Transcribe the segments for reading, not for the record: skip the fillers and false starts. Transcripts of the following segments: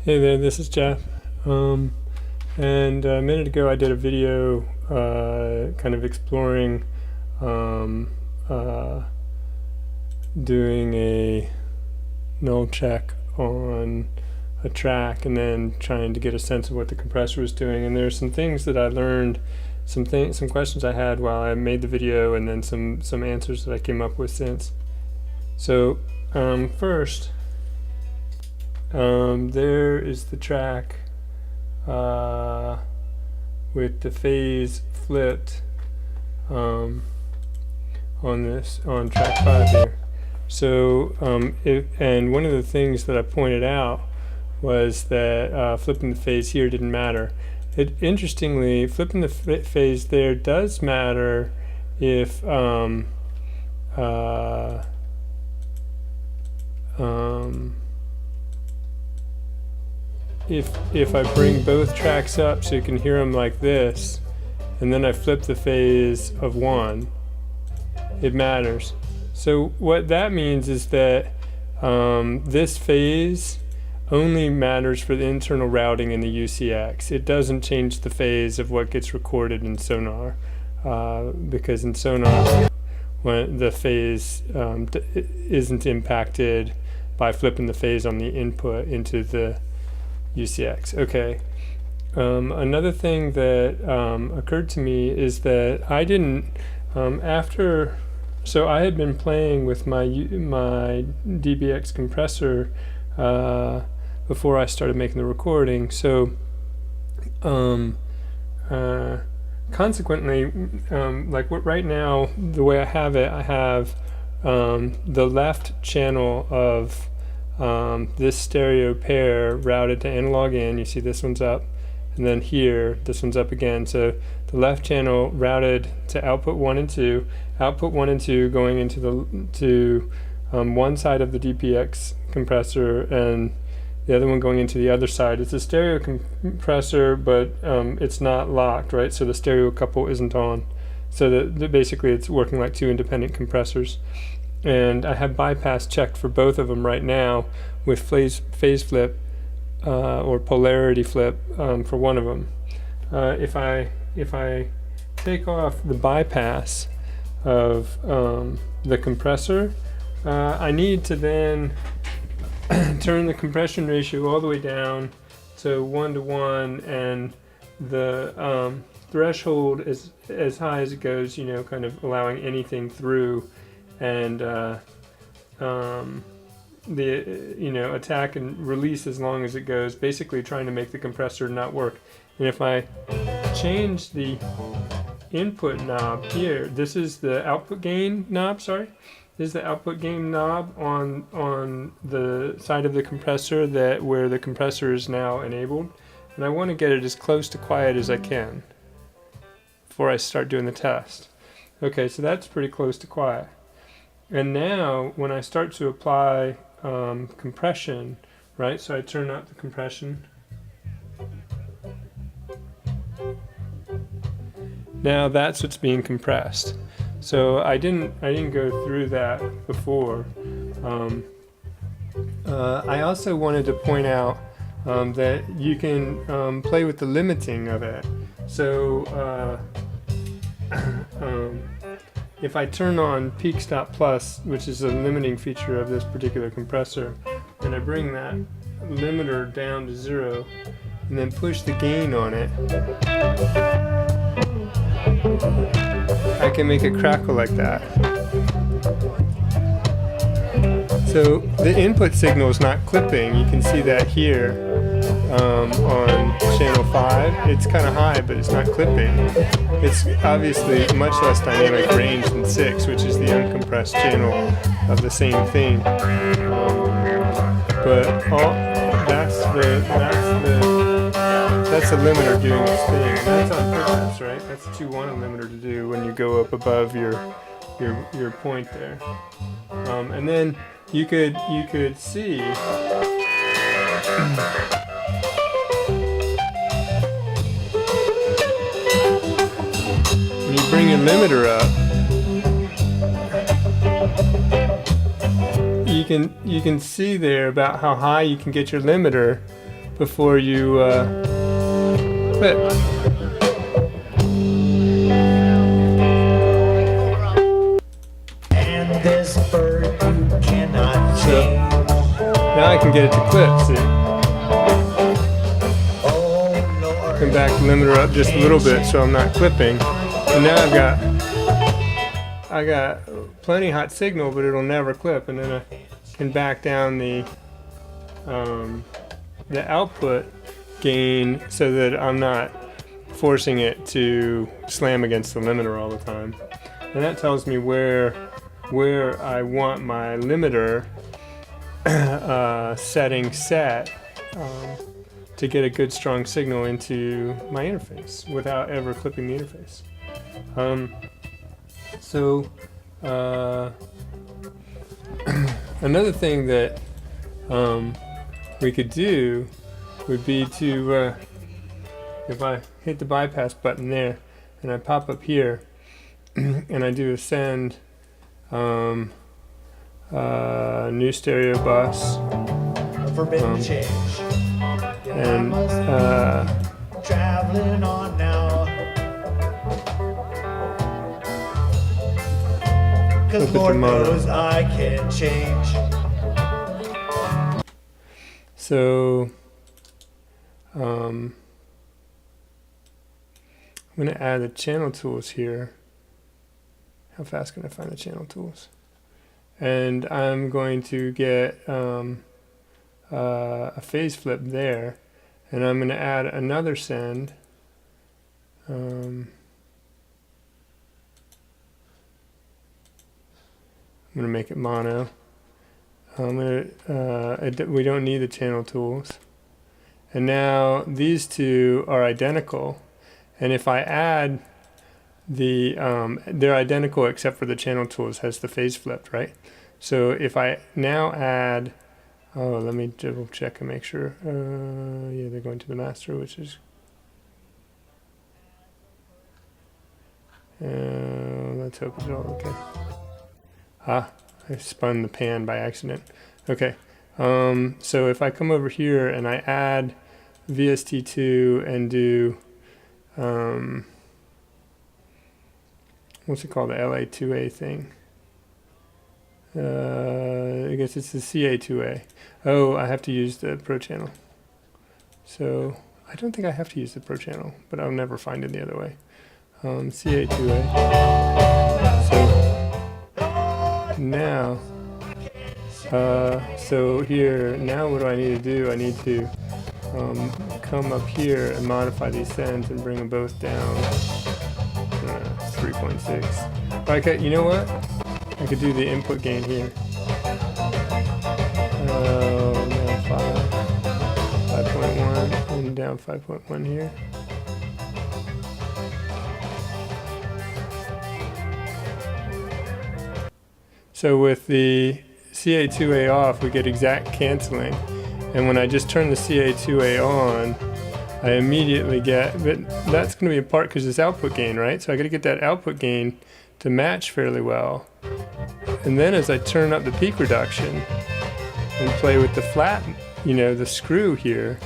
Hey there, this is Jeff. And a minute ago I did a video kind of exploring doing a null check on a track and then trying to get a sense of what the compressor was doing. And there's some things that I learned, some questions I had while I made the video, and then some answers that I came up with since. So first, there is the track with the phase flipped on track 5 here. So and one of the things that I pointed out was that flipping the phase here didn't matter. Interestingly, flipping the phase there does matter if if I bring both tracks up so you can hear them like this, and then I flip the phase of one, it matters. So what that means is that this phase only matters for the internal routing in the UCX. It doesn't change the phase of what gets recorded in Sonar, because in Sonar, when the phase isn't impacted by flipping the phase on the input into the UCX. Okay. Another thing that occurred to me is that I didn't so I had been playing with my DBX compressor before I started making the recording. So consequently, like right now, the way I have it, I have the left channel of this stereo pair routed to analog in. You see this one's up, and then here this one's up again. So the left channel routed to output 1 and 2, output 1 and 2 going into the one side of the DBX compressor, and the other one going into the other side. It's a stereo compressor, but it's not locked, right? So the stereo couple isn't on. So that basically it's working like two independent compressors. And I have bypass checked for both of them right now with phase flip or polarity flip for one of them. If I take off the bypass of the compressor, I need to then turn the compression ratio all the way down to 1:1, and the threshold is as high as it goes, you know, kind of allowing anything through, and the attack and release as long as it goes, basically trying to make the compressor not work. And if I change the input knob here, this is the output gain knob, this is the output gain knob on the side of the compressor where the compressor is now enabled, and I want to get it as close to quiet as I can before I start doing the test. Okay, so that's pretty close to quiet. And now when I start to apply compression, right, so I turn up the compression. Now that's what's being compressed. So I didn't go through that before. I also wanted to point out that you can play with the limiting of it. So if I turn on peak stop plus, which is a limiting feature of this particular compressor, and I bring that limiter down to 0 and then push the gain on it, I can make a crackle like that. So the input signal is not clipping. You can see that here on channel 5. It's kind of high, but it's not clipping. It's obviously much less dynamic range than 6, which is the uncompressed channel of the same thing. But that's the limiter doing its thing. And that's on purpose, right? That's what you want a limiter to do when you go up above your point there. And then you could see when you bring your limiter up, you can see there about how high you can get your limiter before you clip. And this bird you cannot change. Now I can get it to clip, see? Oh Lord. Come back limiter up just a little bit so I'm not clipping. And now I got plenty hot signal, but it'll never clip, and then I can back down the output gain so that I'm not forcing it to slam against the limiter all the time. And that tells me where I want my limiter setting set to get a good strong signal into my interface without ever clipping the interface. Another thing that we could do would be to, if I hit the bypass button there and I pop up here and I do a send new stereo bus, Forbidden change. and Traveling on now. Cause Look at Lord the mono. knows I can change. so I'm going to add the channel tools here. How fast can I find the channel tools? And I'm going to get a phase flip there, and I'm going to add another send. I'm going to make it mono. We don't need the channel tools. And now these two are identical. And if I add they're identical except for the channel tools has the phase flipped, right? So if I now add, let me double check and make sure. Yeah, they're going to the master, which is, let's hope it's all okay. I spun the pan by accident. Okay, so if I come over here and I add VST2 and do, what's it called, the LA2A thing? I guess it's the CA2A. Oh, I have to use the Pro Channel. So I don't think I have to use the Pro Channel, but I'll never find it the other way. CA2A. So now, so here, now what do I need to do? I need to come up here and modify these sends and bring them both down 3.6. Okay, you know what? I could do the input gain here. Down 5.1, and down 5.1 here. So with the CA2A off, we get exact canceling. And when I just turn the CA2A on, I immediately get, but that's going to be in part because it's output gain, right? So I got to get that output gain to match fairly well. And then as I turn up the peak reduction and play with the flat, the screw here,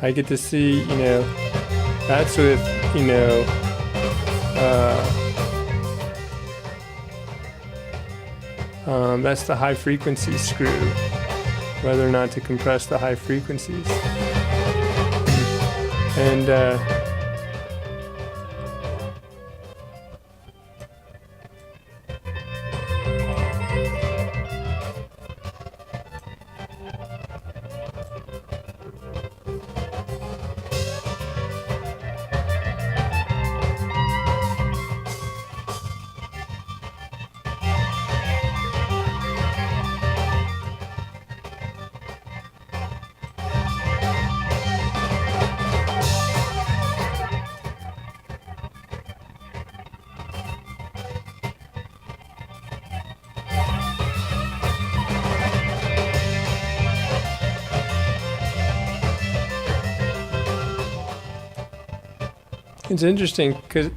I get to see, that's with, that's the high frequency screw, whether or not to compress the high frequencies. And it's interesting because